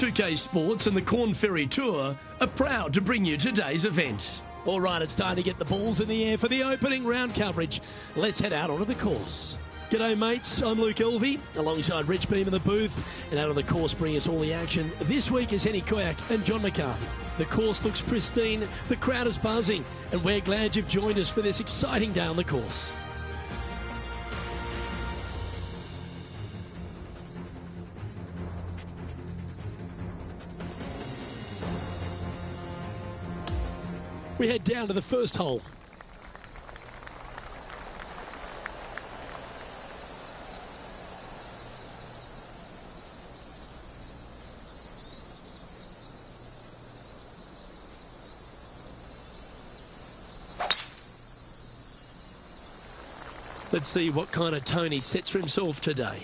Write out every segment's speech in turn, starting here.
2K Sports and the Korn Ferry Tour are proud to bring you today's event. All right, it's time to get the balls in the air for the opening round coverage. Let's head out onto the course. G'day mates, I'm Luke Elvey, alongside Rich Beam in the booth, and out on the course bringing us all the action. This week is Henny Koyak and John McCarthy. The course looks pristine, the crowd is buzzing, and we're glad you've joined us for this exciting day on the course. We head down to the first hole. Let's see what kind of tone he sets for himself today.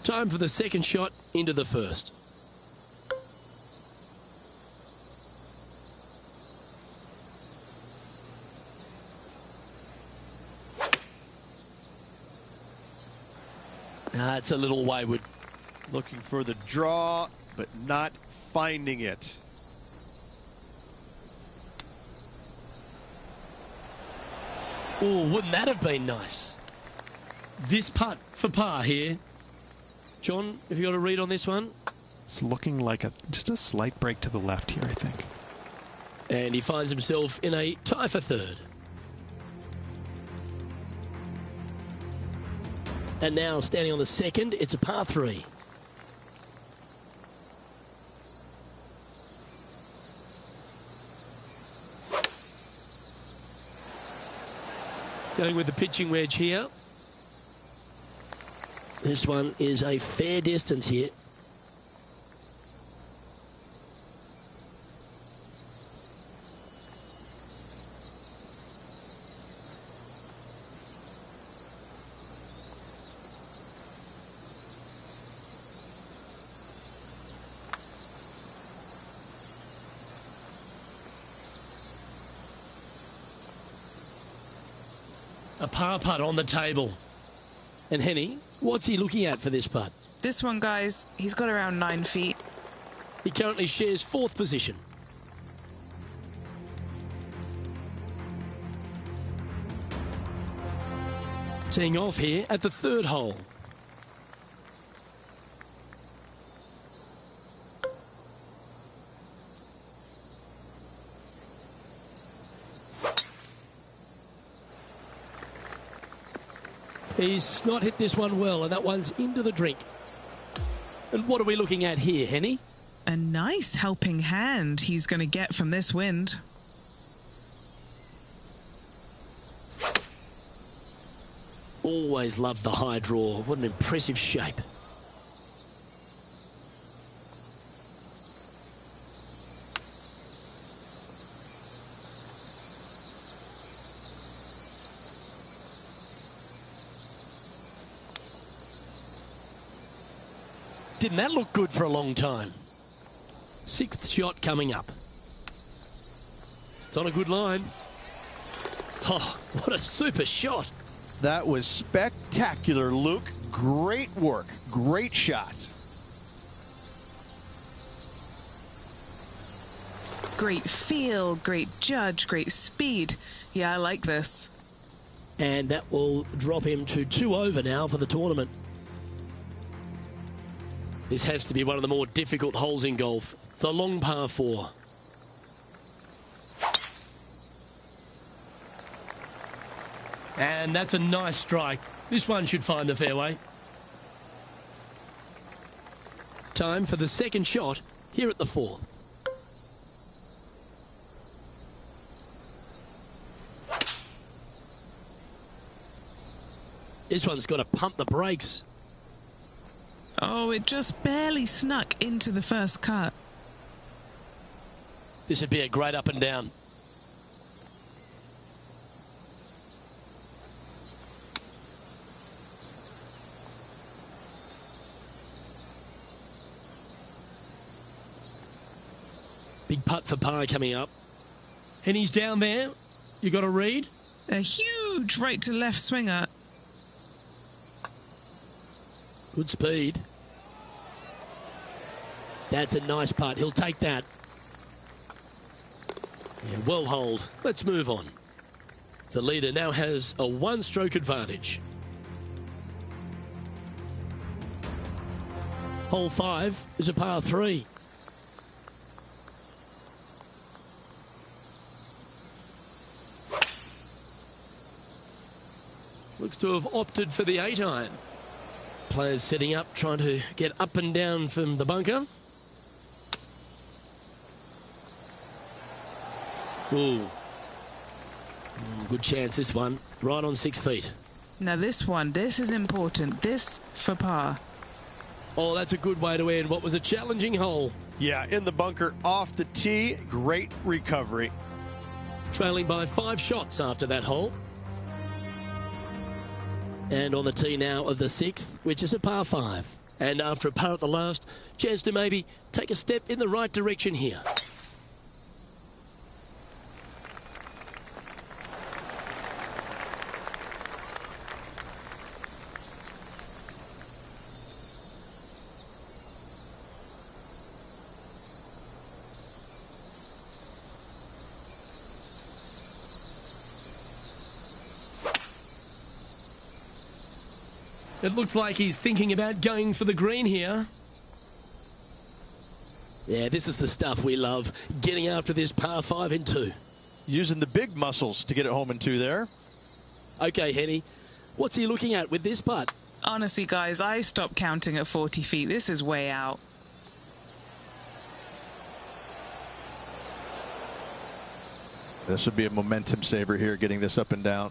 Time for the second shot into the first. It's a little wayward. Looking for the draw, but not finding it. Oh, wouldn't that have been nice? This putt for par here. John, have you got a read on this one? It's looking like just a slight break to the left here, I think. And he finds himself in a tie for third. And now standing on the second, it's a par three. Going with the pitching wedge here. This one is a fair distance here. A par putt on the table. And Henny, what's he looking at for this putt? This one, guys, he's got around 9 feet. He currently shares fourth position. Teeing off here at the third hole. He's not hit this one well, and that one's into the drink. And what are we looking at here, Henny? A nice helping hand he's going to get from this wind. Always loved the high draw. What an impressive shape. Didn't that look good for a long time? Sixth shot coming up. It's on a good line. Oh, what a super shot. That was spectacular, Luke. Great work. Great shot. Great feel, great judge, great speed. Yeah, I like this. And that will drop him to 2 over now for the tournament. This has to be one of the more difficult holes in golf. The long par 4. And that's a nice strike. This one should find the fairway. Time for the second shot here at the fourth. This one's got to pump the brakes. Oh, it just barely snuck into the first cut. This would be a great up and down. Big putt for par coming up. And he's down there. You got a read? A huge right to left swinger. Good speed. That's a nice putt. He'll take that. Yeah, well holed. Let's move on. The leader now has a one-stroke advantage. Hole 5 is a par 3. Looks to have opted for the 8-iron. Players setting up, trying to get up and down from the bunker. Ooh. Good chance, this one. Right on 6 feet. Now this is important. This for par. Oh, that's a good way to end what was a challenging hole. Yeah, in the bunker, off the tee. Great recovery. Trailing by 5 shots after that hole. And on the tee now of the 6th, which is a par 5. And after a par at the last, chance to maybe take a step in the right direction here. It looks like he's thinking about going for the green here. Yeah, this is the stuff we love. Getting after this par 5 in 2. Using the big muscles to get it home in 2 there. Okay, Henny. What's he looking at with this putt? Honestly, guys, I stopped counting at 40 feet. This is way out. This would be a momentum saver here, getting this up and down.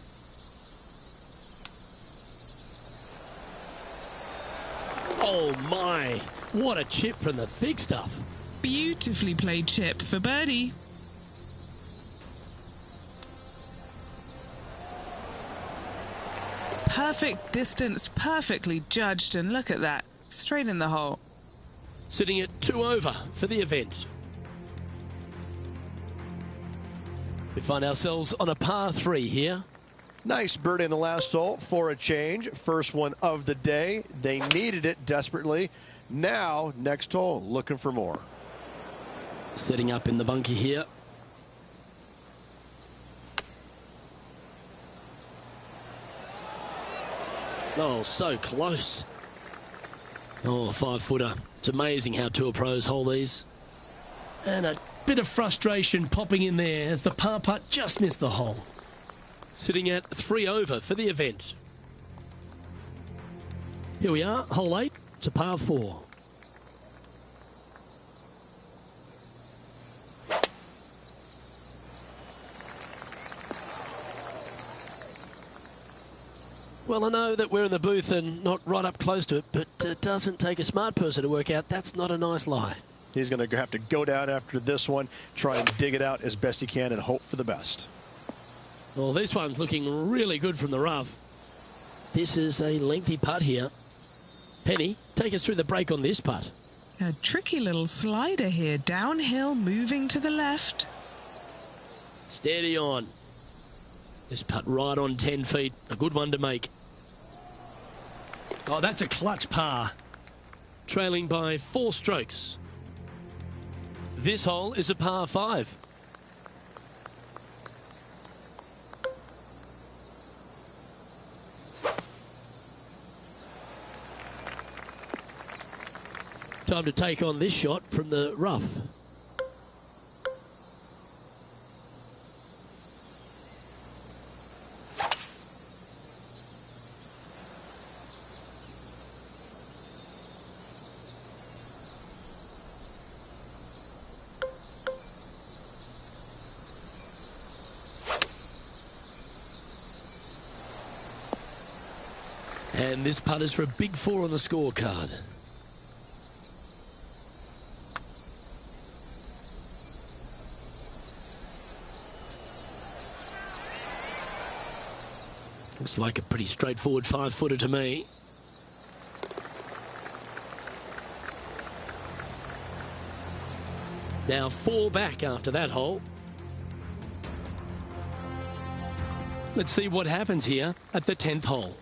Oh my, what a chip from the thick stuff. Beautifully played chip for birdie. Perfect distance, perfectly judged, and look at that, straight in the hole. Sitting at 2 over for the event. We find ourselves on a par 3 here. Nice birdie in the last hole for a change. First one of the day. They needed it desperately. Now, next hole, looking for more. Setting up in the bunker here. Oh, so close. Oh, 5-footer. It's amazing how tour pros hold these. And a bit of frustration popping in there as the par putt just missed the hole. Sitting at 3 over for the event. Here we are, hole 8. It's a par 4. Well, I know that we're in the booth and not right up close to it, but it doesn't take a smart person to work out that's not a nice lie. He's going to have to go down after this one, try and dig it out as best he can and hope for the best. Well, this one's looking really good from the rough. This is a lengthy putt here. Penny, take us through the break on this putt. A tricky little slider here, downhill, moving to the left. Steady on. This putt right on 10 feet. A good one to make. Oh, that's a clutch par. Trailing by 4 strokes. This hole is a par 5. Time to take on this shot from the rough. And this putt is for a big 4 on the scorecard. Looks like a pretty straightforward 5-footer to me. Now 4 back after that hole. Let's see what happens here at the 10th hole.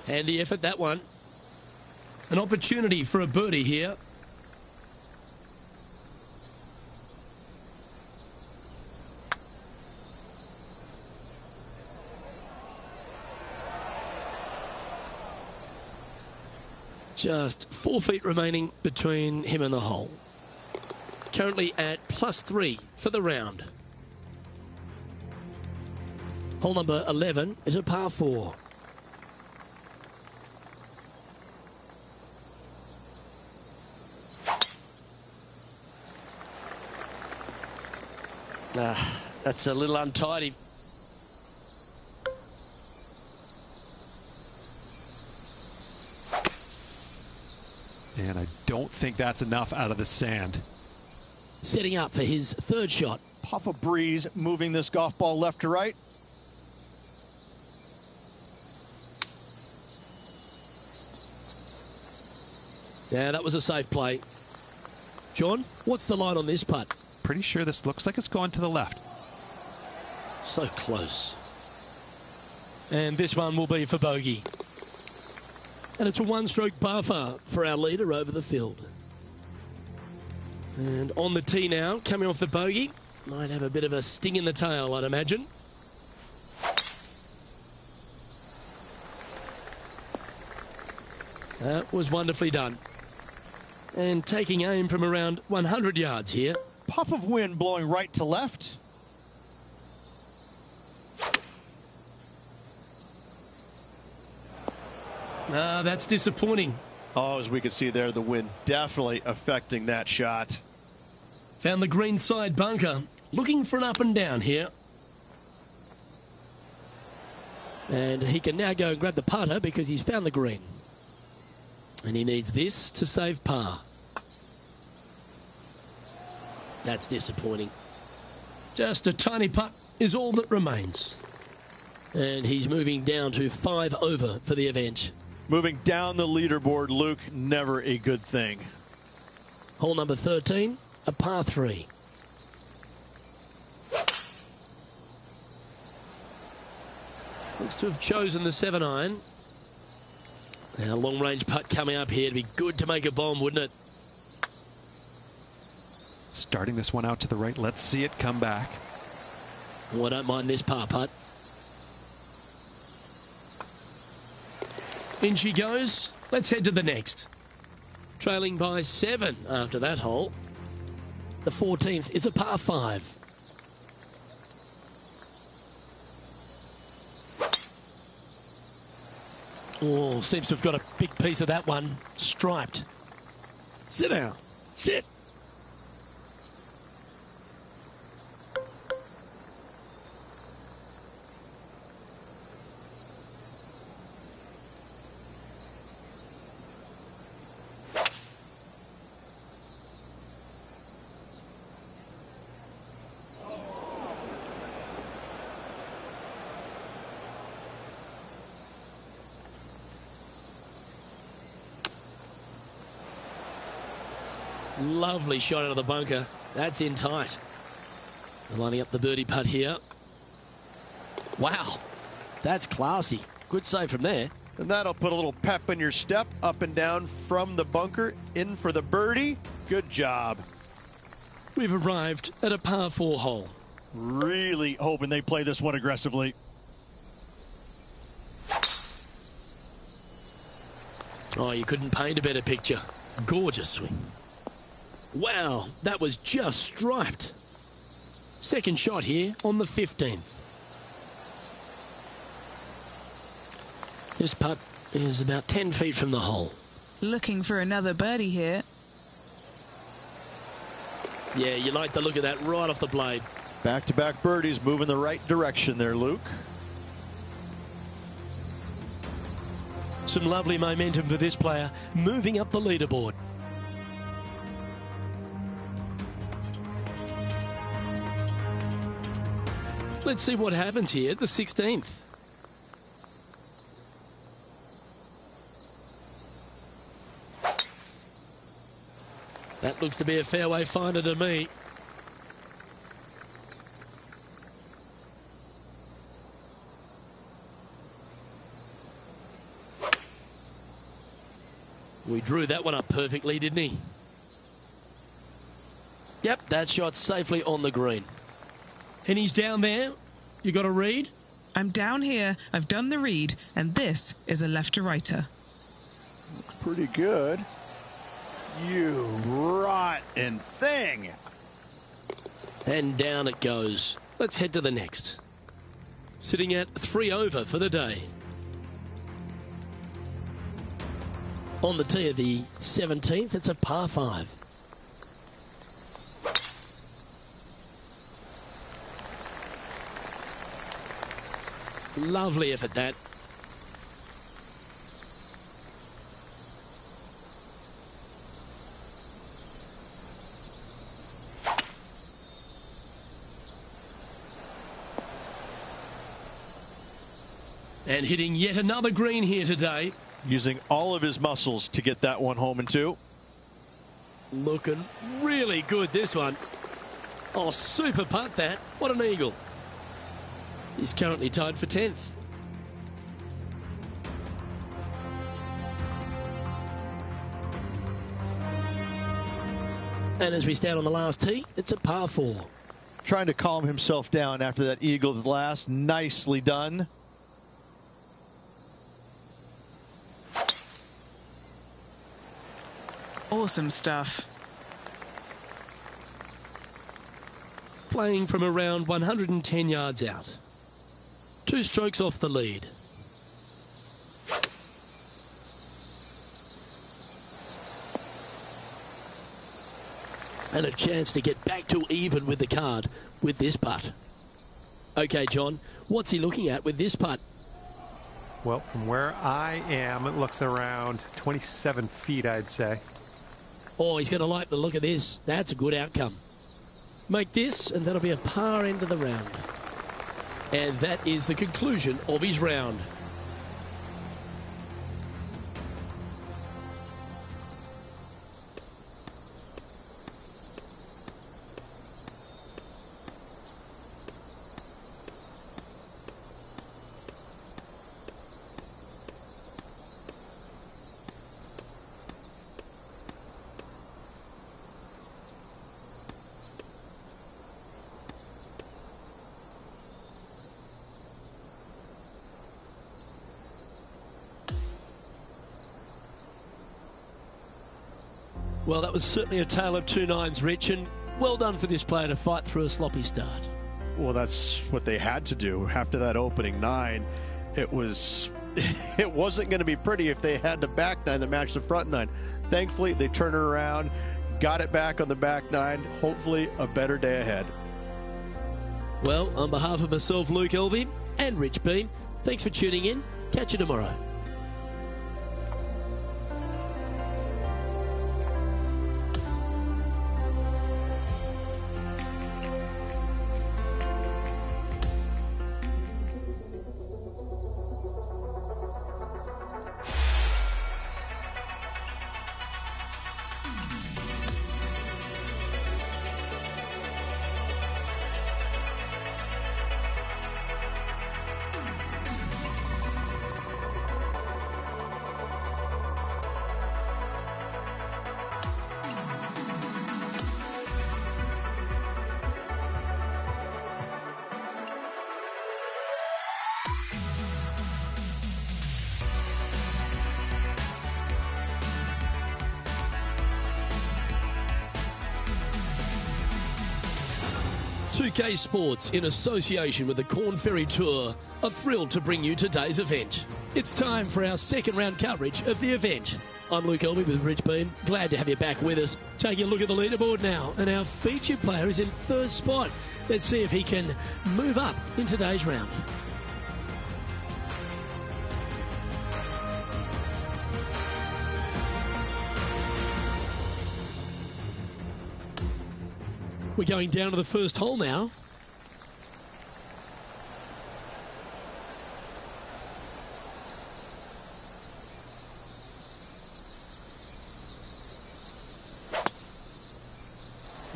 Handy effort, that one. An opportunity for a birdie here. Just 4 feet remaining between him and the hole. Currently at +3 for the round. Hole number 11 is a par 4. That's a little untidy. And I don't think that's enough out of the sand. Setting up for his third shot. Puff of breeze moving this golf ball left to right. Yeah, that was a safe play. John, what's the line on this putt? Pretty sure this looks like it's going to the left. So close. And this one will be for bogey. And it's a one-stroke buffer for our leader over the field. And on the tee now, coming off the bogey. Might have a bit of a sting in the tail, I'd imagine. That was wonderfully done. And taking aim from around 100 yards here. Puff of wind blowing right to left. That's disappointing. Oh, as we can see there, the wind definitely affecting that shot. Found the green side bunker. Looking for an up and down here. And he can now go and grab the putter because he's found the green. And he needs this to save par. That's disappointing. Just a tiny putt is all that remains. And he's moving down to 5 over for the event. Moving down the leaderboard, Luke, never a good thing. Hole number 13, a par 3. Looks to have chosen the 7-iron. Now, long-range putt coming up here. It'd be good to make a bomb, wouldn't it? Starting this one out to the right. Let's see it come back. Oh, I don't mind this par putt. In she goes. Let's head to the next. Trailing by 7 after that hole. The 14th is a par 5. Oh, seems to have got a big piece of that one. Striped. Sit down. Sit. Lovely shot out of the bunker. That's in tight. Lining up the birdie putt here. Wow, that's classy. Good save from there. And that'll put a little pep in your step, up and down from the bunker, in for the birdie. Good job. We've arrived at a par 4 hole. Really hoping they play this one aggressively. Oh, you couldn't paint a better picture. Gorgeous swing. Wow, that was just striped. Second shot here on the 15th. This putt is about 10 feet from the hole. Looking for another birdie here. Yeah, you like the look of that right off the blade. Back-to-back birdies moving the right direction there, Luke. Some lovely momentum for this player, moving up the leaderboard. Let's see what happens here at the 16th. That looks to be a fairway finder to me. We drew that one up perfectly, didn't he? Yep, that shot safely on the green. And he's down there. You got a read? I'm down here, I've done the read, and this is a left-to-righter. Looks pretty good. You rotten thing. And down it goes. Let's head to the next. Sitting at 3 over for the day. On the tee of the 17th, it's a par 5. Lovely effort, that. And hitting yet another green here today. Using all of his muscles to get that one home and two. Looking really good, this one. Oh, super putt that. What an eagle. He's currently tied for 10th. And as we stand on the last tee, it's a par 4. Trying to calm himself down after that eagle's last. Nicely done. Awesome stuff. Playing from around 110 yards out. 2 strokes off the lead. And a chance to get back to even with the card with this putt. Okay, John, what's he looking at with this putt? Well, from where I am, it looks around 27 feet, I'd say. Oh, he's going to like the look of this. That's a good outcome. Make this, and that'll be a par end of the round. And that is the conclusion of his round. Well, that was certainly a tale of 2 nines, Rich, and well done for this player to fight through a sloppy start. Well, that's what they had to do after that opening 9. It wasn't going to be pretty if they had to back 9 to match the front 9. Thankfully, they turned it around, got it back on the back 9. Hopefully, a better day ahead. Well, on behalf of myself, Luke Elvey, and Rich Beam, thanks for tuning in. Catch you tomorrow. PGA Sports, in association with the Korn Ferry Tour, are thrilled to bring you today's event. It's time for our second round coverage of the event. I'm Luke Elvey with Rich Beam. Glad to have you back with us. Taking a look at the leaderboard now, and our featured player is in 3rd spot. Let's see if he can move up in today's round. We're going down to the first hole now.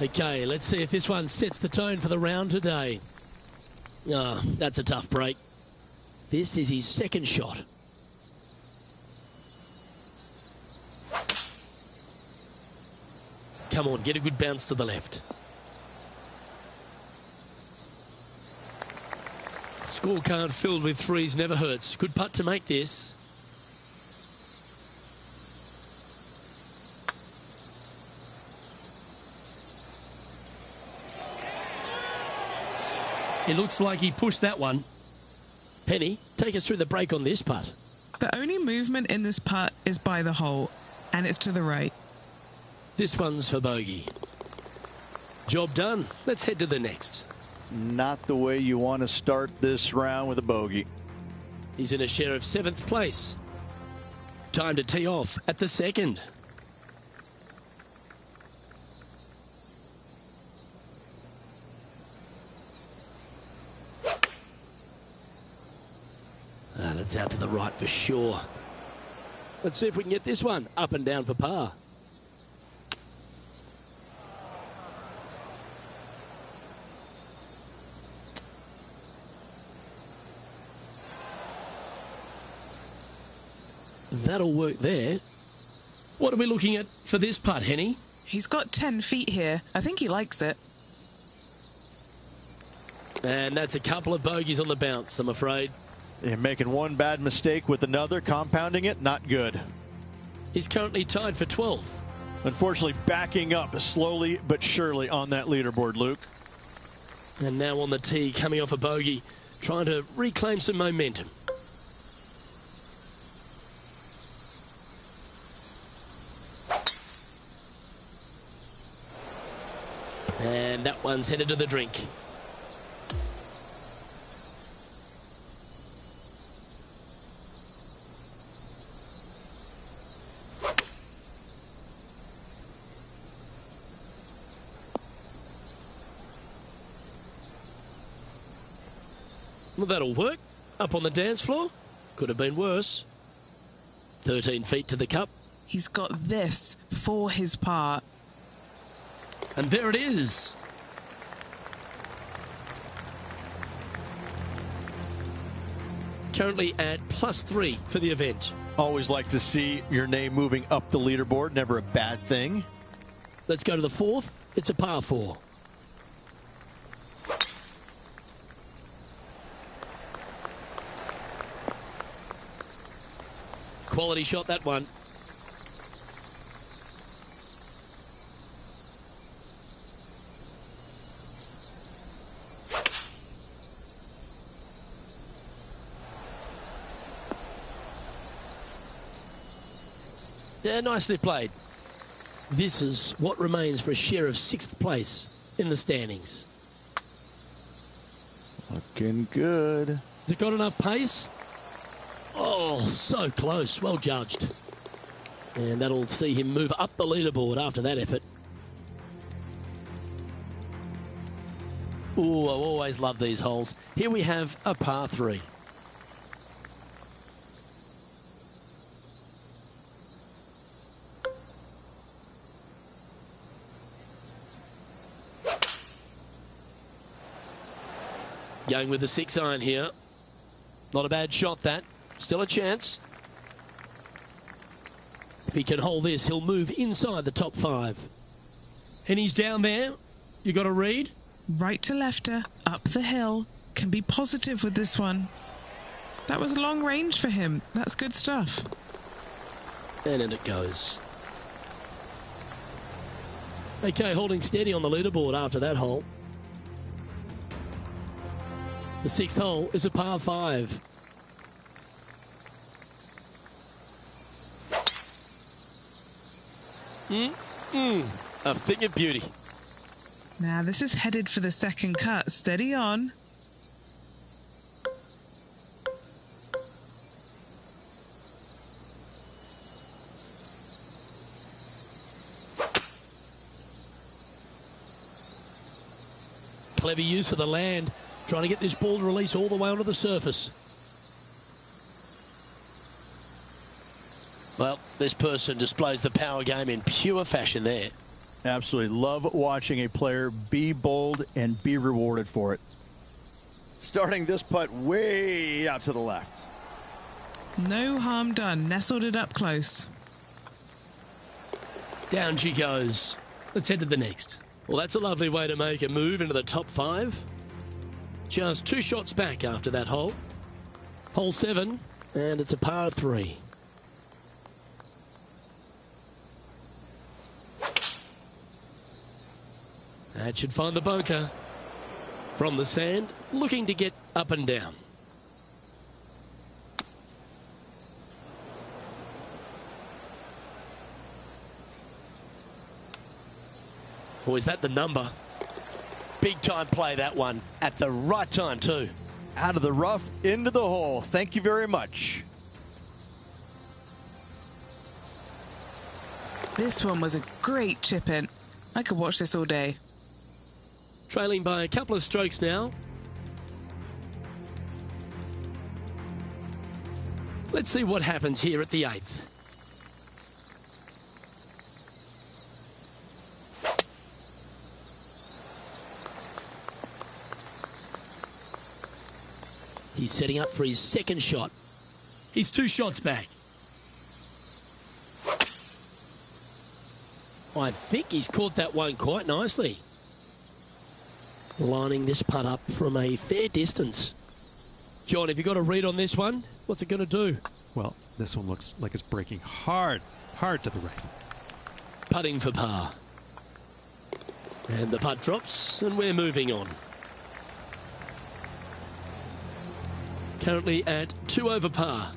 Okay, let's see if this one sets the tone for the round today. Oh, that's a tough break. This is his second shot. come on, get a good bounce to the left. Scorecard filled with threes never hurts. Good putt to make this. It looks like he pushed that one. Penny, take us through the break on this putt. The only movement in this putt is by the hole, and it's to the right. This one's for bogey. Job done. Let's head to the next. Not the way you want to start this round with a bogey. He's in a share of 7th place. Time to tee off at the second. That's out to the right for sure. Let's see if we can get this one up and down for par. That'll work there. What are we looking at for this putt, Henny? He's got 10 feet here. I think he likes it. And that's a couple of bogeys on the bounce, I'm afraid. You're making one bad mistake with another, compounding it, not good. He's currently tied for 12th. Unfortunately, backing up slowly but surely on that leaderboard, Luke. And now on the tee, coming off a bogey, trying to reclaim some momentum. And that one's headed to the drink. Well, that'll work. Up on the dance floor. Could have been worse. 13 feet to the cup. He's got this for his part. And there it is. Currently at +3 for the event. Always like to see your name moving up the leaderboard. Never a bad thing. Let's go to the 4th. It's a par 4. Quality shot, that one. Yeah, nicely played. This is what remains for a share of 6th place in the standings. Looking good. Has it got enough pace? Oh, so close. Well judged. And that'll see him move up the leaderboard after that effort. Ooh, I always love these holes. Here we have a par 3. Going with the 6-iron here. Not a bad shot, that. Still a chance. If he can hold this, he'll move inside the top 5. And he's down there. You got to read. Right to lefter, up the hill. Can be positive with this one. That was long range for him. That's good stuff. And in it goes. Okay, holding steady on the leaderboard after that hole. The 6th hole is a par 5. A thing of beauty. Now this is headed for the second cut. Steady on. Clever use of the land. Trying to get this ball to release all the way onto the surface. Well, this person displays the power game in pure fashion there. Absolutely love watching a player be bold and be rewarded for it. Starting this putt way out to the left. No harm done. Nestled it up close. Down she goes. Let's head to the next. Well, that's a lovely way to make a move into the top 5. Just 2 shots back after that hole. Hole 7, and it's a par 3. That should find the bunker. From the sand, looking to get up and down. Or is that the number? Big time play, that one. At the right time, too. Out of the rough, into the hole. Thank you very much. This one was a great chip in. I could watch this all day. Trailing by a couple of strokes now. Let's see what happens here at the 8th. He's setting up for his second shot. He's 2 shots back. I think he's caught that one quite nicely. Lining this putt up from a fair distance. John, have you got a read on this one? What's it going to do? Well, this one looks like it's breaking hard to the right. Putting for par. And the putt drops, and we're moving on. Currently at 2 over par.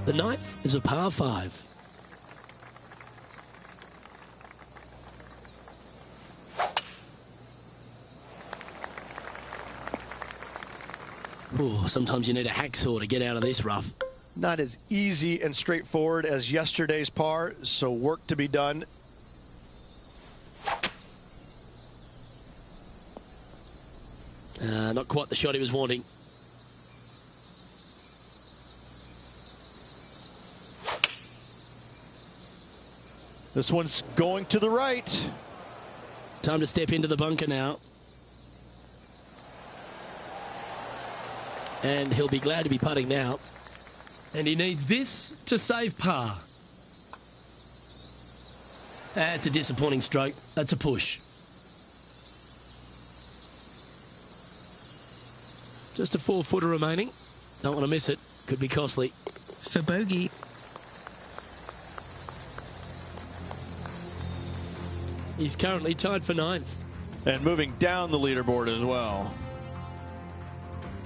The 9th is a par 5. Ooh, sometimes you need a hacksaw to get out of this rough. Not as easy and straightforward as yesterday's par, so work to be done. Not quite the shot he was wanting. This one's going to the right. Time to step into the bunker now. And he'll be glad to be putting now. And he needs this to save par. That's a disappointing stroke. That's a push. Just a 4-footer remaining. Don't want to miss it. Could be costly. For bogey. He's currently tied for 9th. And moving down the leaderboard as well.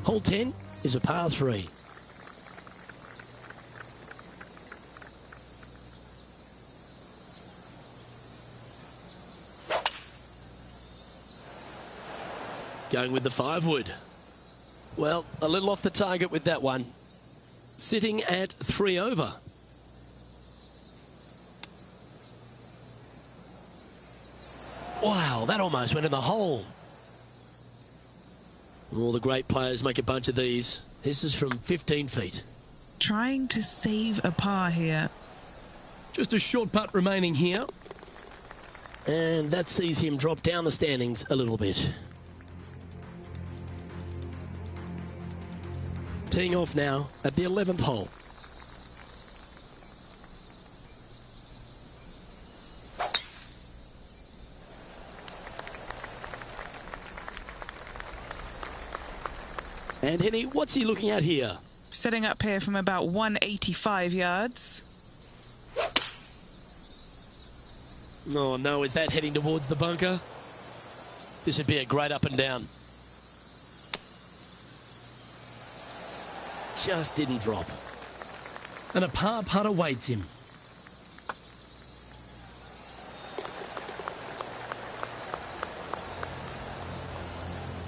Hole 10 is a par 3. Going with the 5-wood. Well, a little off the target with that one. Sitting at 3 over. Wow, that almost went in the hole. All the great players make a bunch of these. This is from 15 feet. Trying to save a par here. Just a short putt remaining here. And that sees him drop down the standings a little bit. Teeing off now at the 11th hole. And Henny, what's he looking at here? Setting up here from about 185 yards. Oh no, is that heading towards the bunker? This would be a great up and down. Just didn't drop. And a par putt awaits him.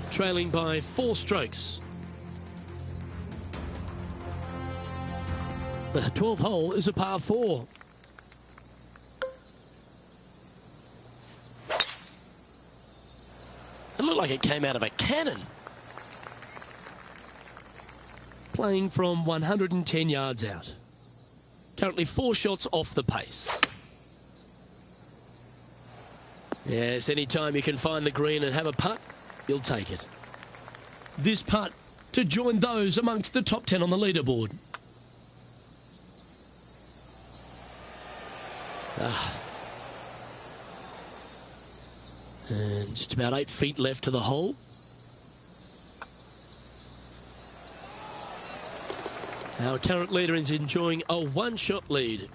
Trailing by 4 strokes. The 12th hole is a par 4. It looked like it came out of a cannon. Playing from 110 yards out. Currently 4 shots off the pace. Yes, anytime you can find the green and have a putt, you'll take it. This putt to join those amongst the top 10 on the leaderboard. And just about 8 feet left to the hole. Our current leader is enjoying a one-shot lead.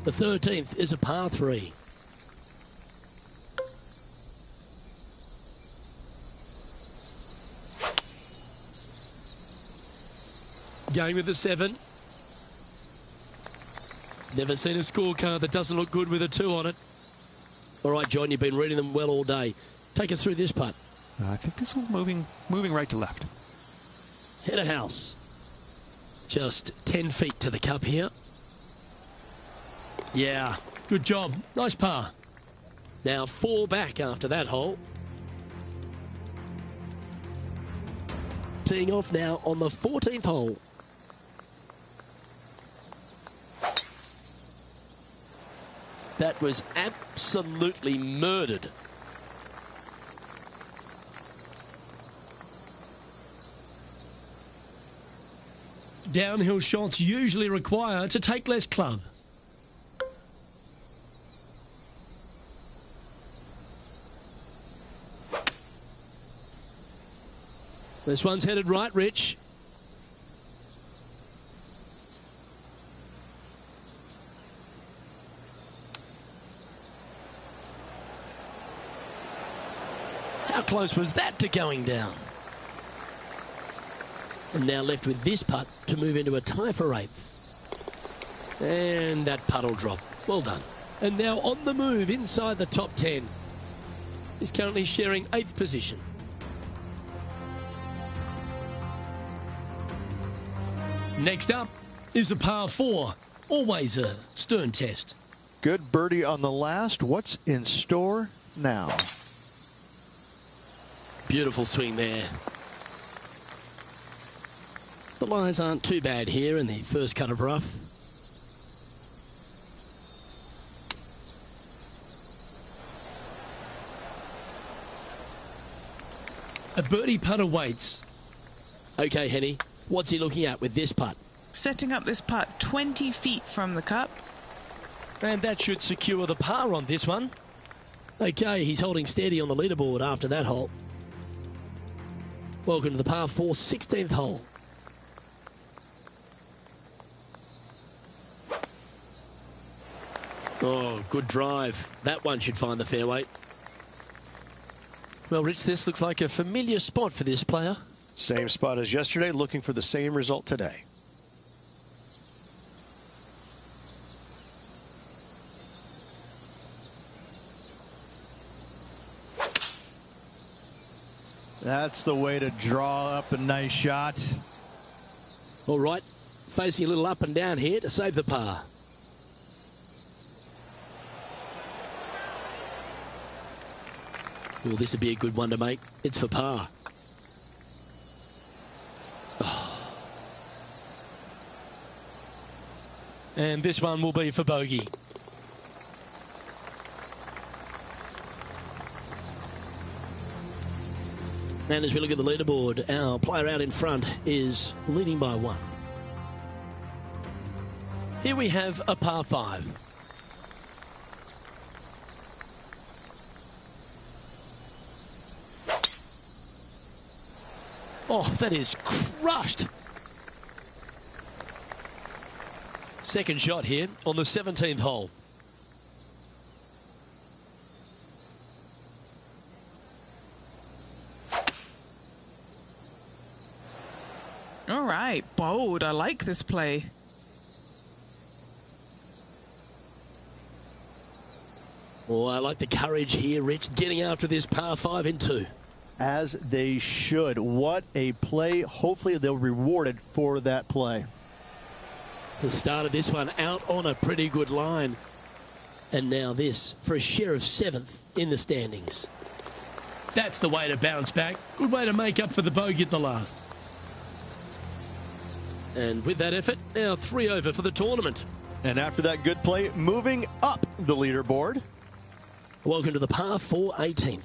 The 13th is a par 3. Going with the 7. Never seen a scorecard that doesn't look good with a 2 on it. All right, John, you've been reading them well all day. Take us through this putt. I think this one's moving right to left. Head of house. Just 10 feet to the cup here. Yeah, good job. Nice par. Now 4 back after that hole. Teeing off now on the 14th hole. That was absolutely murdered. Downhill shots usually require to take less club. This one's headed right, Rich. How close was that to going down? And now left with this putt to move into a tie for 8th. And that putt will drop. Well done. And now on the move inside the top 10. He's currently sharing 8th position. Next up is a par 4. Always a stern test. Good birdie on the last. What's in store now? Beautiful swing there. The lines aren't too bad here in the first cut of rough. A birdie putt awaits. Okay, Henny, what's he looking at with this putt? Setting up this putt 20 feet from the cup. And that should secure the par on this one. Okay, he's holding steady on the leaderboard after that hole. Welcome to the par 4 16th hole. Oh, good drive. That one should find the fairway. Well, Rich, this looks like a familiar spot for this player. Same spot as yesterday, looking for the same result today. That's the way to draw up a nice shot. All right, facing a little up and down here to save the par. Well, this would be a good one to make. It's for par. Oh. And this one will be for bogey. And as we look at the leaderboard, our player out in front is leading by 1. Here we have a par 5. Oh, that is crushed. Second shot here on the 17th hole. All right, bold. I like this play. Oh, I like the courage here, Rich, getting after this par 5 in 2. As they should. What a play. Hopefully they'll be rewarded for that play. Has started this one out on a pretty good line. And now this for a share of 7th in the standings. That's the way to bounce back. Good way to make up for the bogey at the last. And with that effort, now 3 over for the tournament. And after that good play, moving up the leaderboard. Welcome to the par 4 18th.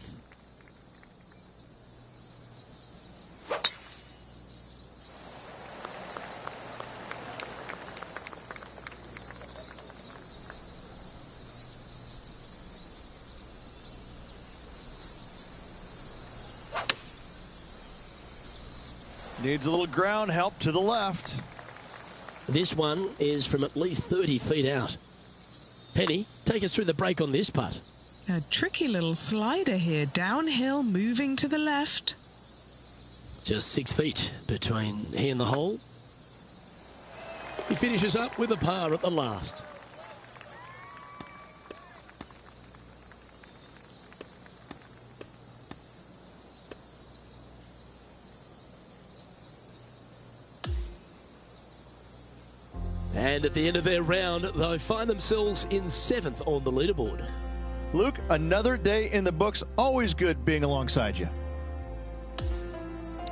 Needs a little ground help to the left. This one is from at least 30 feet out. Penny, take us through the break on this putt. A tricky little slider here, downhill, moving to the left. Just 6 feet between he and the hole. He finishes up with a par at the last. And at the end of their round, they find themselves in 7th on the leaderboard. Luke, another day in the books. Always good being alongside you.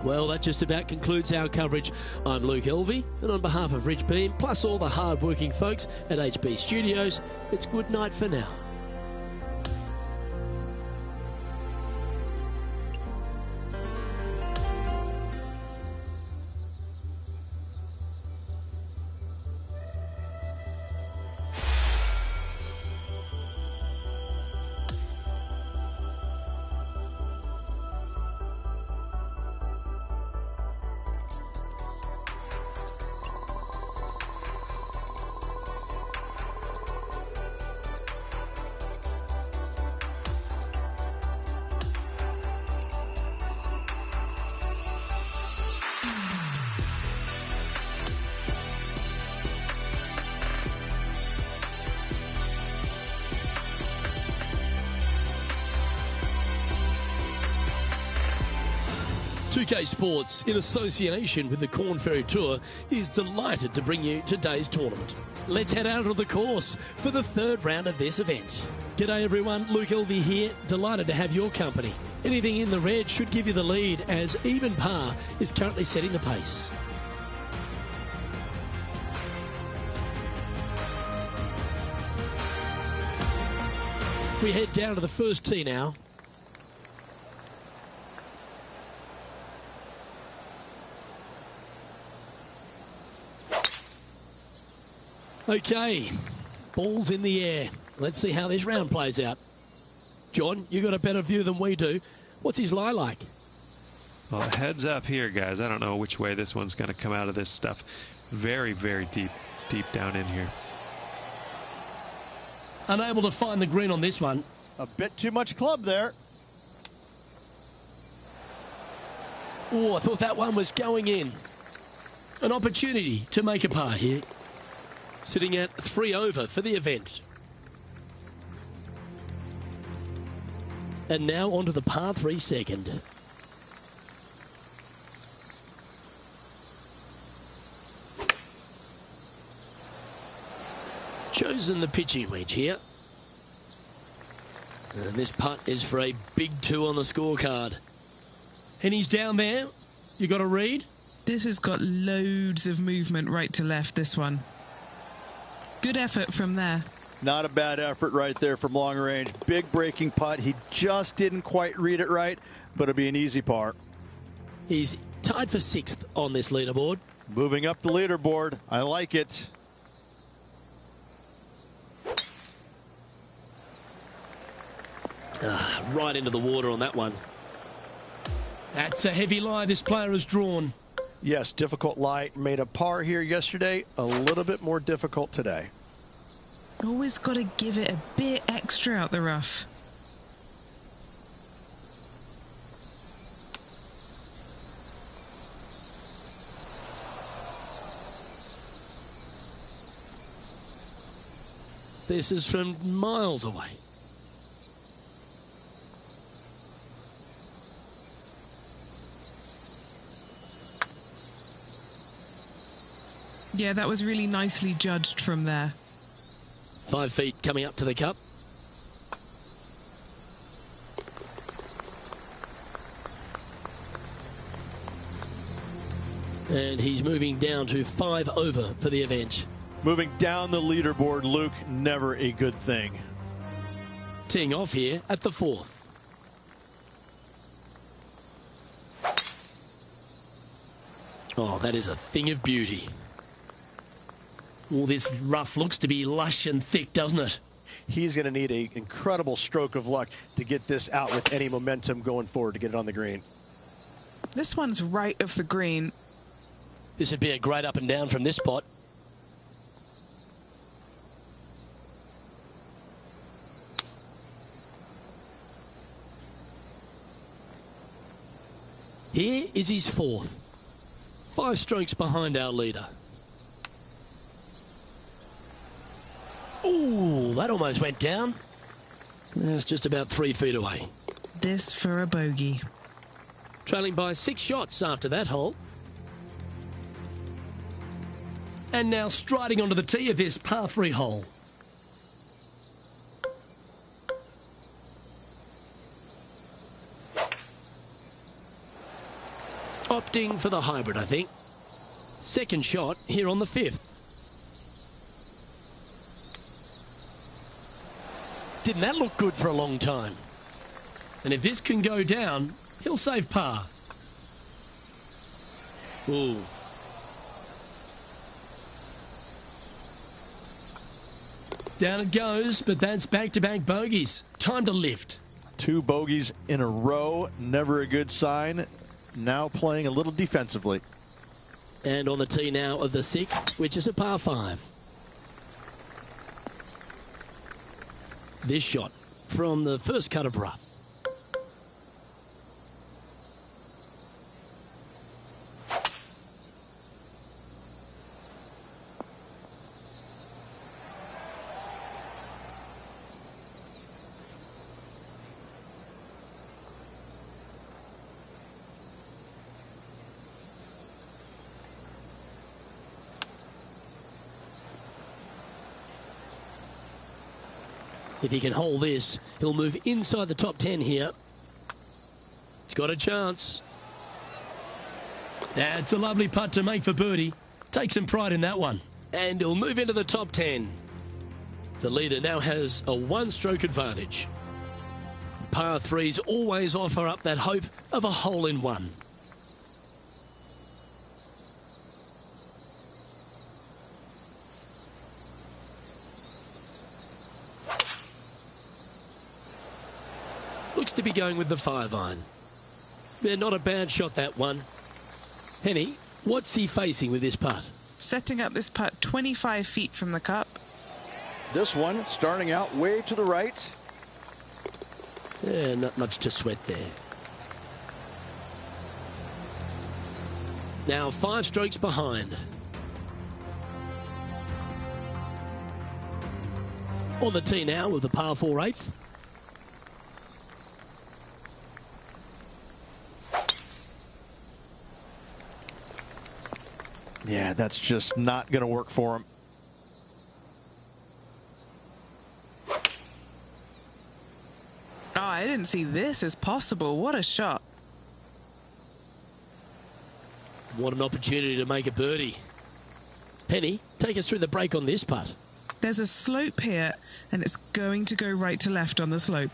Well, that just about concludes our coverage. I'm Luke Elvey, and on behalf of Rich Beam, plus all the hard-working folks at HB Studios, it's good night for now. PGA Sports, in association with the Korn Ferry Tour, is delighted to bring you today's tournament. Let's head out of the course for the third round of this event. G'day everyone, Luke Elvey here, delighted to have your company. Anything in the red should give you the lead, as even par is currently setting the pace. We head down to the first tee now. Okay, ball's in the air. Let's see how this round plays out. John, you got a better view than we do. What's his lie like? Well, heads up here, guys. I don't know which way this one's going to come out of this stuff. Very, very deep down in here. Unable to find the green on this one. A bit too much club there. Oh, I thought that one was going in. An opportunity to make a par here. Sitting at 3 over for the event. And now onto the par 3 second. Chosen the pitching wedge here. And this putt is for a big 2 on the scorecard. And he's down there. You got a read? This has got loads of movement right to left, this one. Good effort from there. Not a bad effort right there from long range. Big breaking putt. He just didn't quite read it right, but it'll be an easy par. He's tied for 6th on this leaderboard. Moving up the leaderboard. I like it. Right into the water on that one. That's a heavy lie this player has drawn. Yes, difficult lie. Made a par here yesterday. A little bit more difficult today. Always got to give it a bit extra out the rough. This is from miles away. Yeah, that was really nicely judged from there. 5 feet coming up to the cup. And he's moving down to 5 over for the event. Moving down the leaderboard, Luke, never a good thing. Teeing off here at the 4th. Oh, that is a thing of beauty. All this rough looks to be lush and thick, doesn't it? He's going to need an incredible stroke of luck to get this out with any momentum going forward to get it on the green. This one's right of the green. This would be a great up and down from this spot. Here is his fourth. 5 strokes behind our leader. Ooh, that almost went down. That's just about 3 feet away. This for a bogey. Trailing by 6 shots after that hole. And now striding onto the tee of this par 3 hole. Opting for the hybrid, I think. Second shot here on the 5th. Didn't that look good for a long time? And if this can go down, he'll save par. Ooh. Down it goes, but that's back-to-back bogeys. Time to lift. 2 bogeys in a row, never a good sign. Now playing a little defensively. And on the tee now of the 6th, which is a par 5. This shot from the first cut of rough. If he can hold this, he'll move inside the top 10 here. He's got a chance. That's a lovely putt to make for birdie. Take some pride in that one. And he'll move into the top 10. The leader now has a 1-stroke advantage. Par 3s always offer up that hope of a hole-in-one. Looks to be going with the 5-iron. Yeah, not a bad shot, that one. Henny, what's he facing with this putt? Setting up this putt 25 feet from the cup. This one starting out way to the right. Yeah, not much to sweat there. Now 5 strokes behind. On the tee now with the par 4 8th. Yeah, that's just not going to work for him. Oh, I didn't see this as possible. What a shot. What an opportunity to make a birdie. Penny, take us through the break on this putt. There's a slope here, and it's going to go right to left on the slope.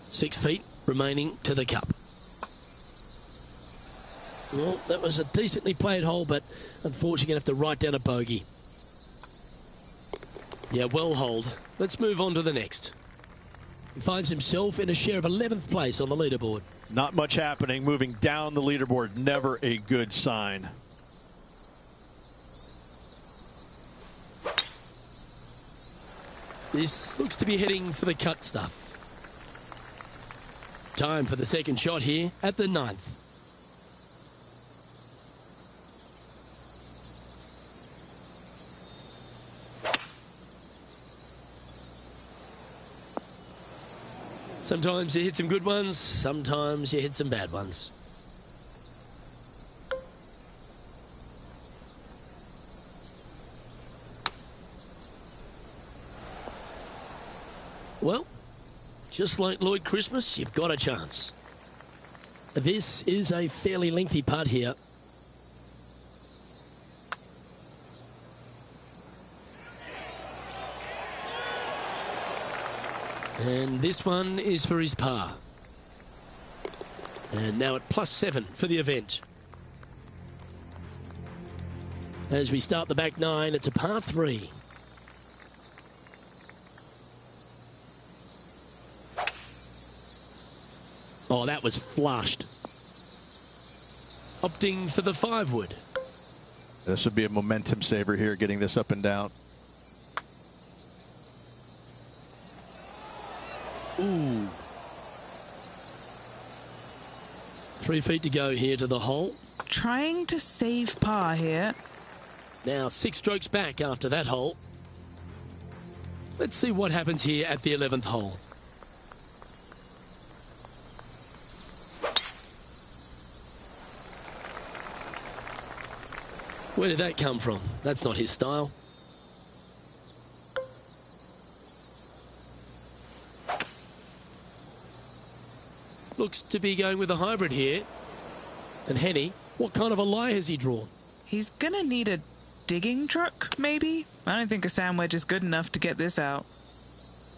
6 feet remaining to the cup. Well, that was a decently played hole, but unfortunately going to have to write down a bogey. Yeah, well holed. Let's move on to the next. He finds himself in a share of 11th place on the leaderboard. Not much happening. Moving down the leaderboard, never a good sign. This looks to be heading for the cut stuff. Time for the second shot here at the 9th. Sometimes you hit some good ones, sometimes you hit some bad ones. Well, just like Lloyd Christmas, you've got a chance. This is a fairly lengthy putt here. And this one is for his par. And now at +7 for the event. As we start the back 9, it's a par 3. Oh, that was flushed. Opting for the 5-wood. This would be a momentum saver here, getting this up and down. Ooh. 3 feet to go here to the hole. Trying to save par here. Now 6 strokes back after that hole. Let's see what happens here at the 11th hole. Where did that come from? That's not his style. Looks to be going with a hybrid here. And Henny, what kind of a lie has he drawn? He's gonna need a digging truck, maybe? I don't think a sand wedge is good enough to get this out.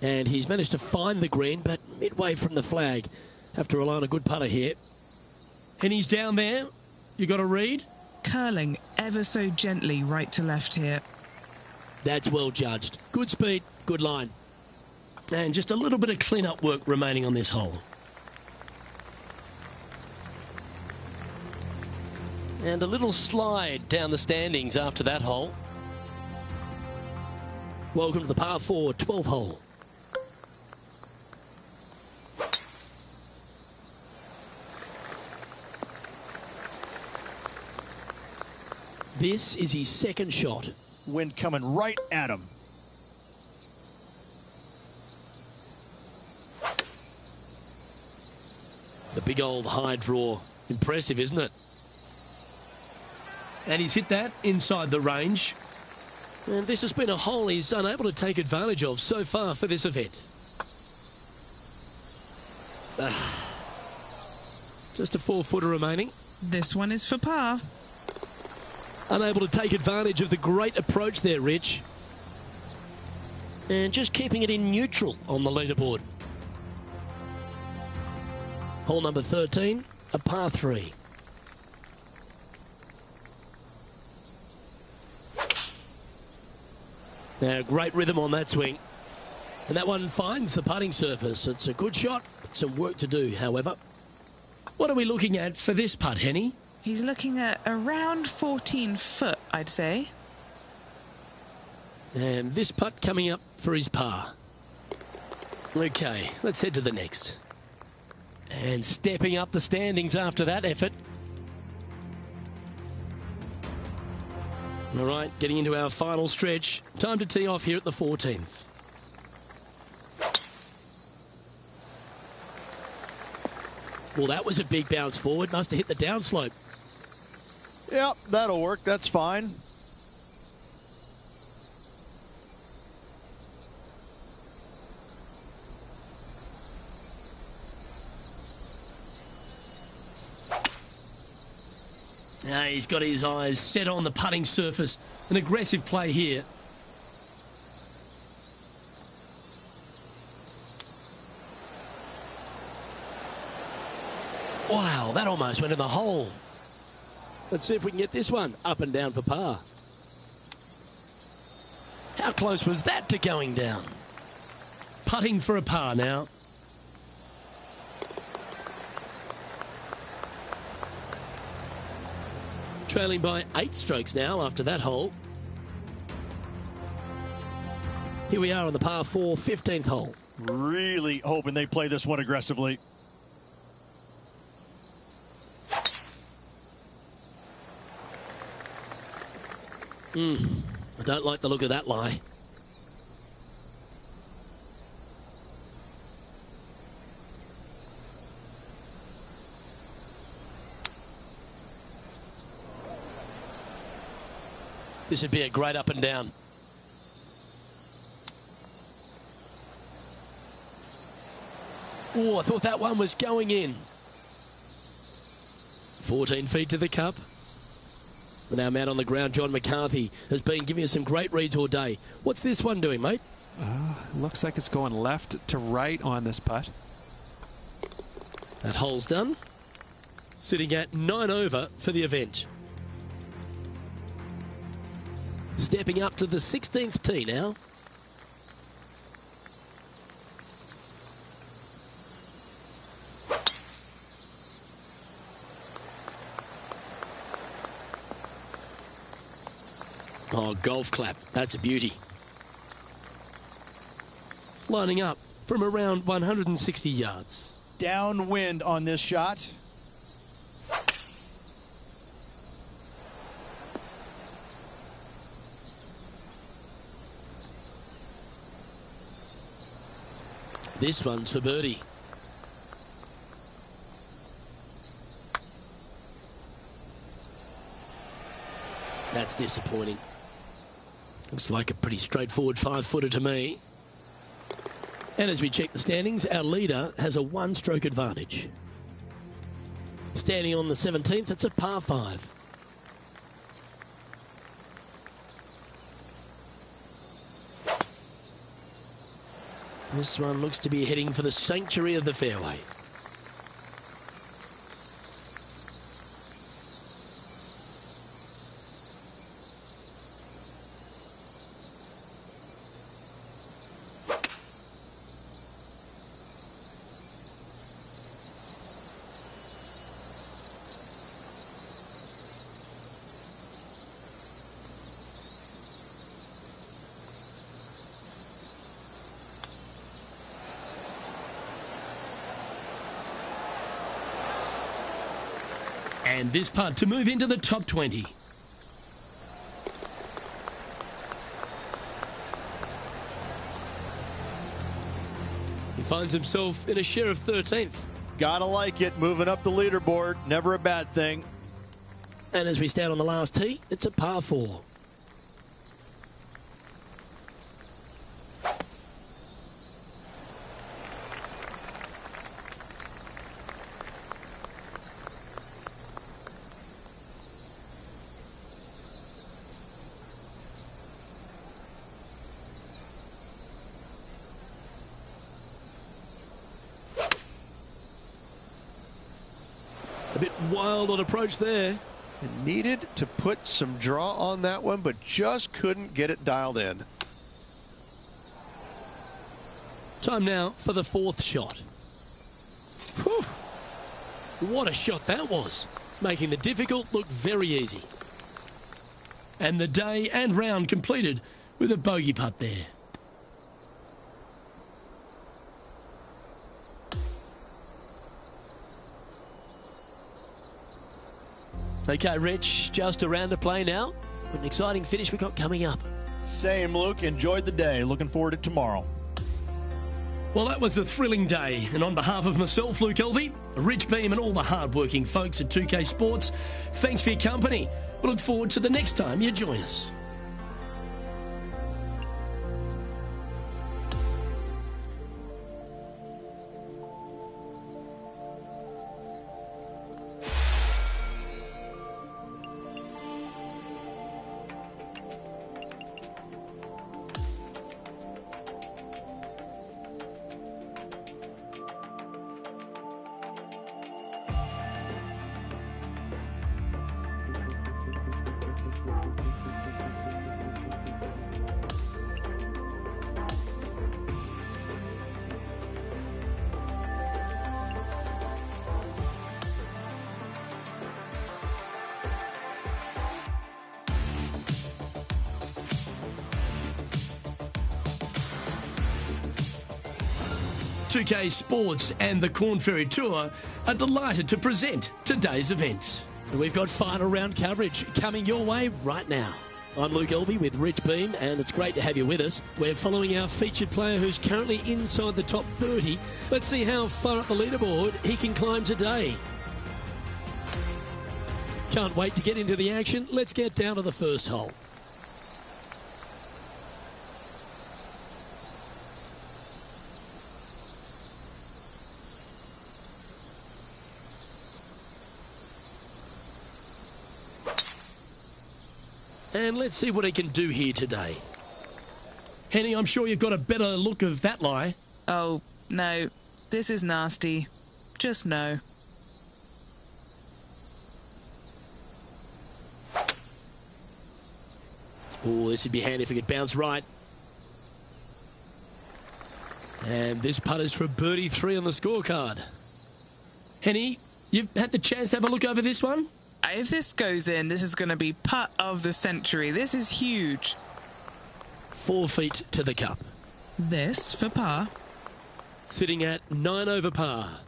And he's managed to find the green, but midway from the flag. Have to rely on a good putter here. Henny's down there. You got a read? Curling ever so gently right to left here. That's well judged. Good speed, good line. And just a little bit of clean-up work remaining on this hole. And a little slide down the standings after that hole. Welcome to the par 4 12th hole. This is his second shot. Wind coming right at him. The big old high draw. Impressive, isn't it? And he's hit that inside the range. And this has been a hole he's unable to take advantage of so far for this event. Just a 4-footer remaining. This one is for par. Unable to take advantage of the great approach there, Rich. And just keeping it in neutral on the leaderboard. Hole number 13, a par 3. Now, great rhythm on that swing. And that one finds the putting surface. It's a good shot, but some work to do, however. What are we looking at for this putt, Henny? He's looking at around 14 foot, I'd say. And this putt coming up for his par. Okay, let's head to the next. And stepping up the standings after that effort. All right, getting into our final stretch. Time to tee off here at the 14th. Well, that was a big bounce forward. Must have hit the downslope. Yep, that'll work. That's fine. Now he's got his eyes set on the putting surface. An aggressive play here. Wow, that almost went in the hole. Let's see if we can get this one up and down for par. How close was that to going down? Putting for a par now. Trailing by 8 strokes now after that hole. Here we are on the par 4 15th hole. Really hoping they play this one aggressively. I don't like the look of that lie. This would be a great up and down. Oh, I thought that one was going in. 14 feet to the cup. We're now out on the ground. John McCarthy has been giving us some great reads all day. What's this one doing, mate? Looks like it's going left to right on this putt. That hole's done. Sitting at 9 over for the event. Stepping up to the 16th tee now. Oh, golf clap. That's a beauty. Lining up from around 160 yards. Downwind on this shot. This one's for birdie. That's disappointing. Looks like a pretty straightforward 5-footer to me. And as we check the standings, our leader has a one-stroke advantage. Standing on the 17th, it's a par 5. This one looks to be heading for the sanctuary of the fairway. And this putt to move into the top 20. He finds himself in a share of 13th. Gotta like it, moving up the leaderboard, never a bad thing. And as we stand on the last tee, it's a par 4. A bit wild on approach there. It needed to put some draw on that one, but just couldn't get it dialed in. Time now for the 4th shot. Whew. What a shot that was. Making the difficult look very easy. And the day and round completed with a bogey putt there. Okay, Rich, just around to play now. What an exciting finish we got coming up. Same, Luke. Enjoyed the day. Looking forward to tomorrow. Well, that was a thrilling day. And on behalf of myself, Luke Elvey, Rich Beam and all the hard-working folks at 2K Sports, thanks for your company. We look forward to the next time you join us. .2K Sports and the Korn Ferry Tour are delighted to present today's event. We've got final round coverage coming your way right now. I'm Luke Elvey with Rich Beam, and it's great to have you with us. We're following our featured player who's currently inside the top 30. Let's see how far up the leaderboard he can climb today. Can't wait to get into the action. Let's get down to the first hole. And let's see what he can do here today. Henny, I'm sure you've got a better look of that lie. Oh, no. This is nasty. Just no. Oh, this would be handy if we could bounce right. And this putt is for birdie 3 on the scorecard. Henny, you've had the chance to have a look over this one? If this goes in, this is going to be putt of the century. This is huge. 4 feet to the cup. This for par. Sitting at 9 over par.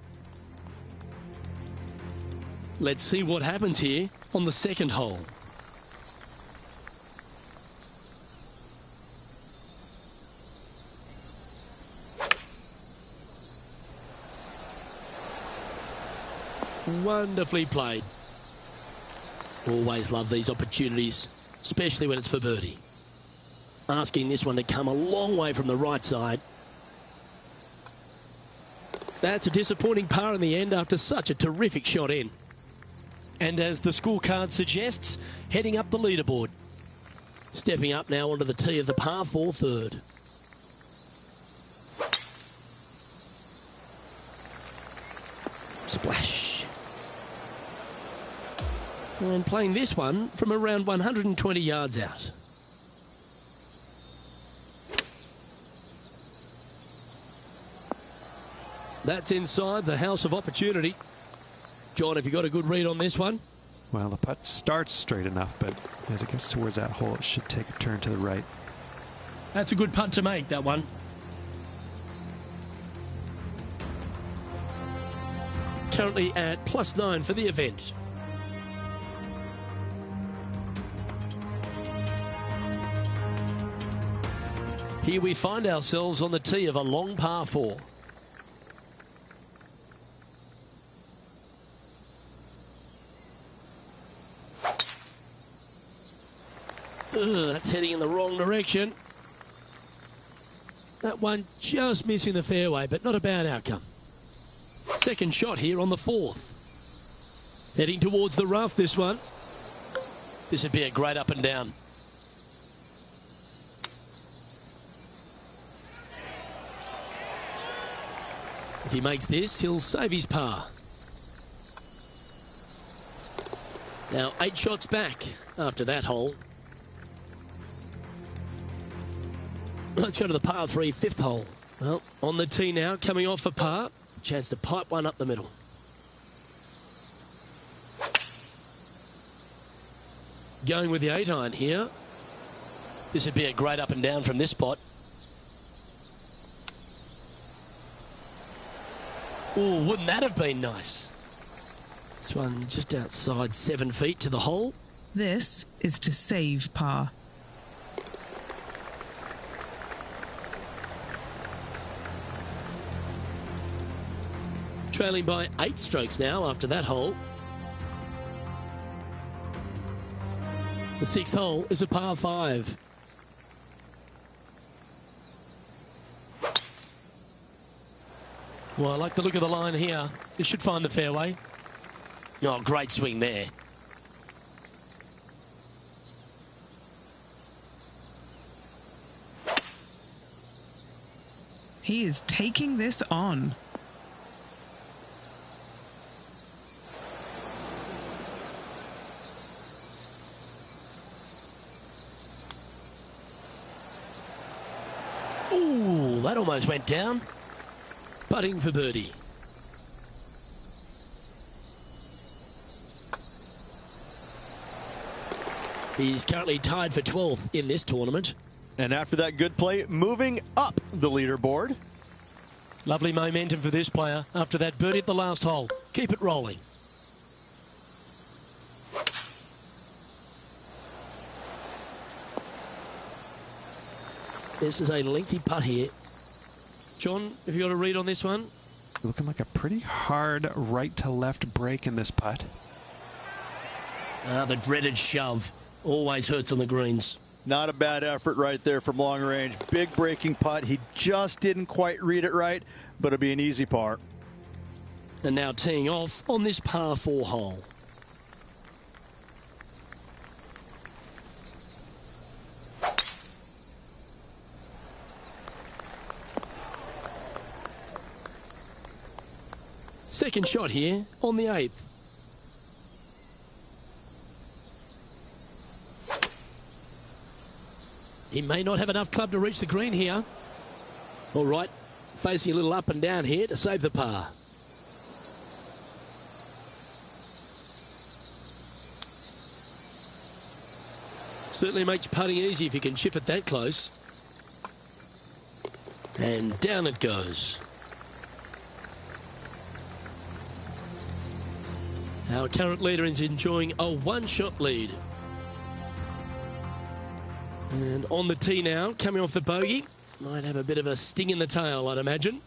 Let's see what happens here on the second hole. Wonderfully played. Always love these opportunities, especially when it's for birdie. Asking this one to come a long way from the right side. That's a disappointing par in the end after such a terrific shot in. And as the scorecard suggests, heading up the leaderboard. Stepping up now onto the tee of the par 4 third. Splash. And playing this one from around 120 yards out. That's inside the house of opportunity. John, have you got a good read on this one? Well, the putt starts straight enough, but as it gets towards that hole, it should take a turn to the right. That's a good putt to make, that one. Currently at +9 for the event. Here we find ourselves on the tee of a long par 4. That's heading in the wrong direction. That one just missing the fairway, but not a bad outcome. Second shot here on the 4th. Heading towards the rough, this one. This would be a great up and down. If he makes this, he'll save his par. Now 8 shots back after that hole. Let's go to the par 3 5th hole. Well, on the tee now, coming off a par. Chance to pipe one up the middle. Going with the 8-iron here. This would be a great up and down from this spot. Oh, wouldn't that have been nice? This one just outside 7 feet to the hole. This is to save par. Trailing by 8 strokes now after that hole. The 6th hole is a par 5. Well, I like the look of the line here. This should find the fairway. Oh, great swing there. He is taking this on. Ooh, that almost went down. Putting for birdie. He's currently tied for 12th in this tournament. And after that good play, moving up the leaderboard. Lovely momentum for this player after that birdie at the last hole. Keep it rolling. This is a lengthy putt here. John, have you got a read on this one? Looking like a pretty hard right to left break in this putt. The dreaded shove always hurts on the greens. Not a bad effort right there from long range. Big breaking putt. He just didn't quite read it right, but it'll be an easy par. And now teeing off on this par 4 hole. Second shot here on the 8th. He may not have enough club to reach the green here. All right, facing a little up and down here to save the par. Certainly makes putting easy if you can chip it that close. And down it goes. Our current leader is enjoying a one-shot lead. And on the tee now, coming off the bogey. Might have a bit of a sting in the tail, I'd imagine.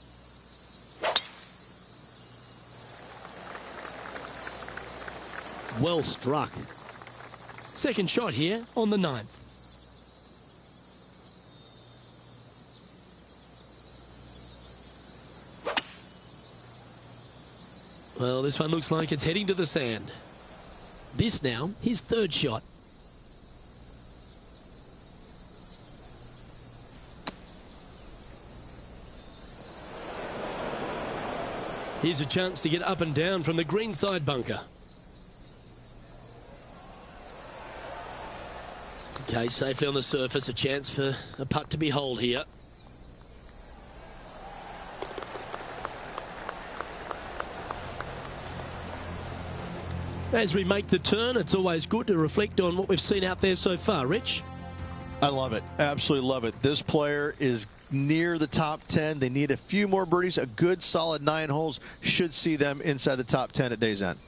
Well struck. Second shot here on the 9th. Well, this one looks like it's heading to the sand. This now, his third shot. Here's a chance to get up and down from the greenside bunker. Okay, safely on the surface, a chance for a putt to be holed here. As we make the turn, it's always good to reflect on what we've seen out there so far. Rich? I love it. Absolutely love it. This player is near the top 10. They need a few more birdies. A good, solid 9 holes should see them inside the top 10 at day's end.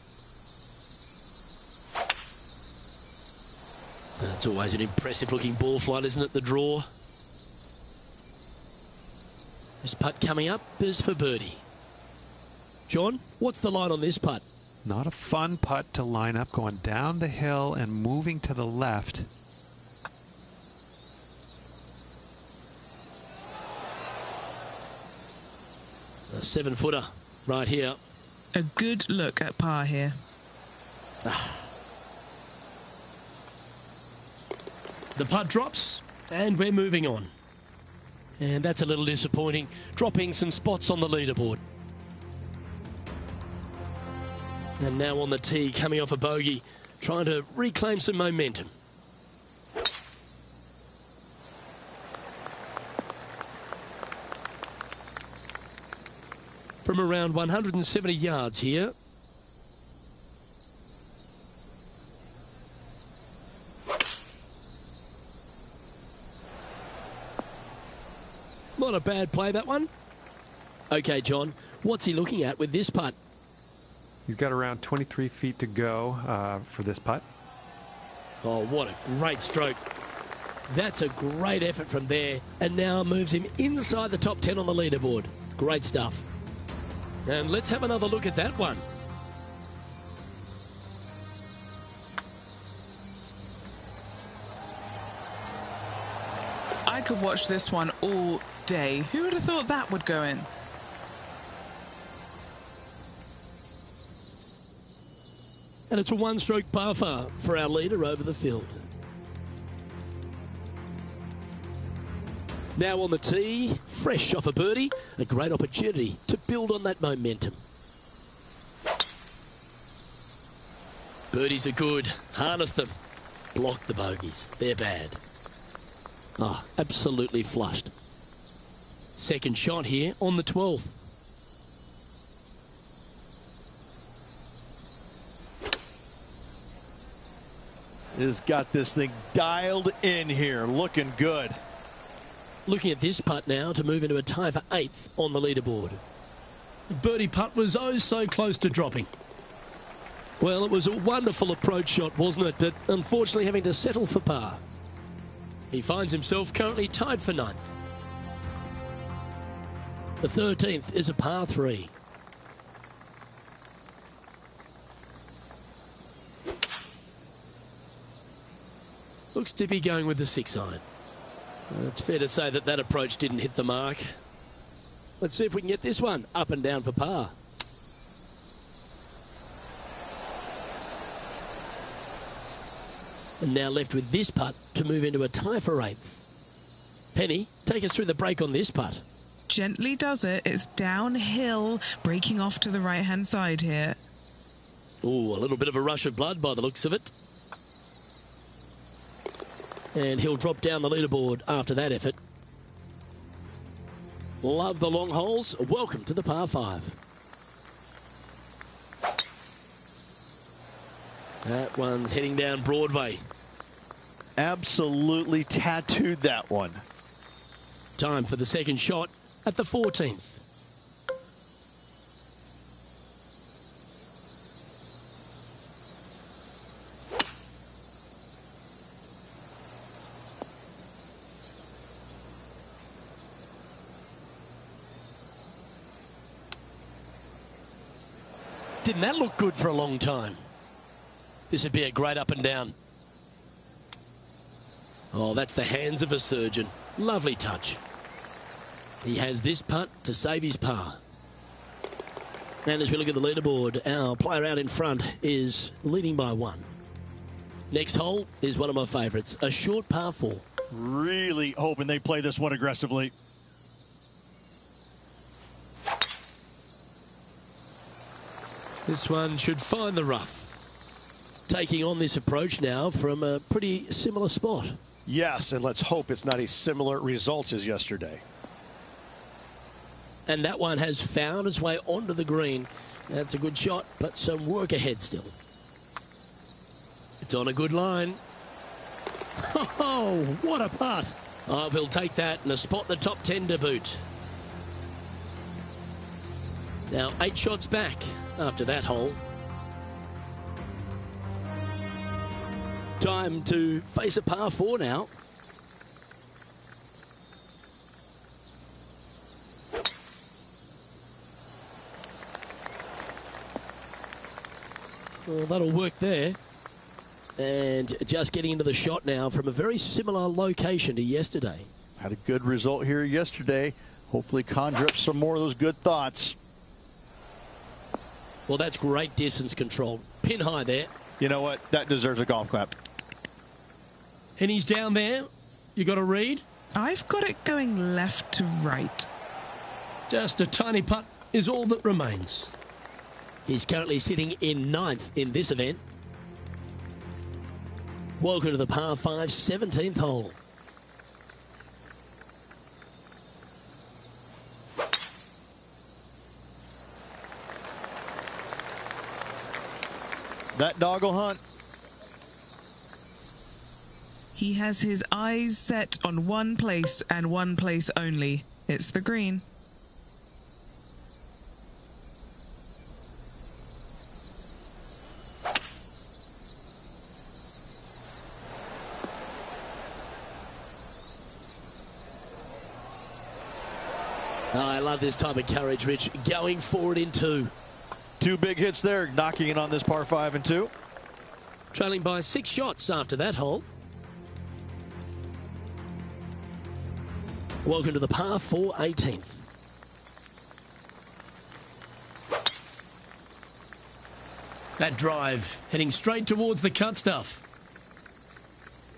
That's always an impressive-looking ball flight, isn't it, the draw? This putt coming up is for birdie. John, what's the line on this putt? Not a fun putt to line up, going down the hill and moving to the left. A 7-footer right here. A good look at par here. The putt drops, and we're moving on. And that's a little disappointing, dropping some spots on the leaderboard. And now on the tee, coming off a bogey, trying to reclaim some momentum. From around 170 yards here. Not a bad play, that one. Okay, John, what's he looking at with this putt? He's got around 23 feet to go for this putt. Oh, what a great stroke. That's a great effort from there, and now moves him inside the top 10 on the leaderboard. Great stuff. And let's have another look at that one. I could watch this one all day. Who would have thought that would go in? And it's a one-stroke par four for our leader over the field. Now on the tee, fresh off a birdie, a great opportunity to build on that momentum. Birdies are good, harness them, block the bogeys, they're bad. Oh, absolutely flushed. Second shot here on the 12th. Has got this thing dialed in here, looking good. Looking at this putt now to move into a tie for 8th on the leaderboard. The birdie putt was oh so close to dropping. Well, it was a wonderful approach shot, wasn't it? But unfortunately having to settle for par. He finds himself currently tied for 9th. The 13th is a par 3. Looks to be going with the 6-iron. It's fair to say that that approach didn't hit the mark. Let's see if we can get this one up and down for par. And now left with this putt to move into a tie for 8th. Penny, take us through the break on this putt. Gently does it. It's downhill, breaking off to the right-hand side here. Ooh, a little bit of a rush of blood by the looks of it. And he'll drop down the leaderboard after that effort. Love the long holes. Welcome to the par 5. That one's heading down Broadway. Absolutely tattooed that one. Time for the second shot at the 14th. Didn't that look good for a long time? This would be a great up and down. Oh, that's the hands of a surgeon. Lovely touch. He has this putt to save his par. And as we look at the leaderboard, our player out in front is leading by 1. Next hole is one of my favourites, a short par 4. Really hoping they play this one aggressively. This one should find the rough. Taking on this approach now from a pretty similar spot. Yes, and let's hope it's not as similar results as yesterday. And that one has found its way onto the green. That's a good shot, but some work ahead still. It's on a good line. Oh, what a putt. Oh, we'll take that and a spot in the top 10 to boot. Now 8 shots back after that hole. Time to face a par 4 now. Well, that'll work there. And just getting into the shot now from a very similar location to yesterday. Had a good result here yesterday. Hopefully conjure up some more of those good thoughts. Well, that's great distance control. Pin high there. You know what? That deserves a golf clap. And he's down there. You got a read? I've got it going left to right. Just a tiny putt is all that remains. He's currently sitting in 9th in this event. Welcome to the par 5 17th hole. That dog will hunt. He has his eyes set on one place and one place only. It's the green. Oh, I love this type of courage, Rich. Going forward in 2. 2 big hits there, knocking in on this par 5 and 2. Trailing by 6 shots after that hole. Welcome to the par 4 18th. That drive heading straight towards the cut stuff.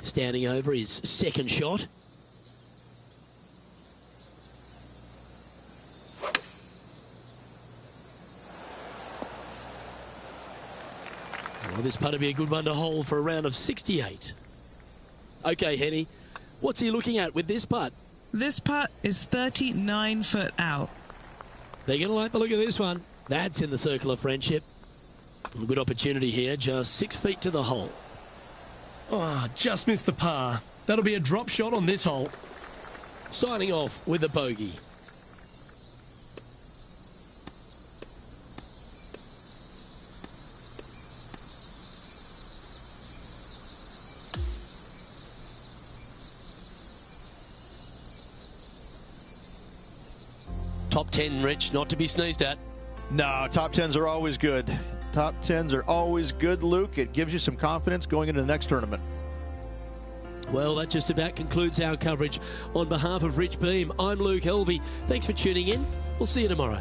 Standing over his second shot. Well, this putt will be a good one to hold for a round of 68. Okay, Henny, what's he looking at with this putt? This putt is 39 foot out. They're going to like the look of this one. That's in the circle of friendship. A good opportunity here, just 6 feet to the hole. Oh, just missed the par. That'll be a drop shot on this hole. Signing off with a bogey. Top 10, Rich, not to be sneezed at. No, top 10s are always good. Top 10s are always good, Luke. It gives you some confidence going into the next tournament. Well, that just about concludes our coverage. On behalf of Rich Beam, I'm Luke Helvey. Thanks for tuning in. We'll see you tomorrow.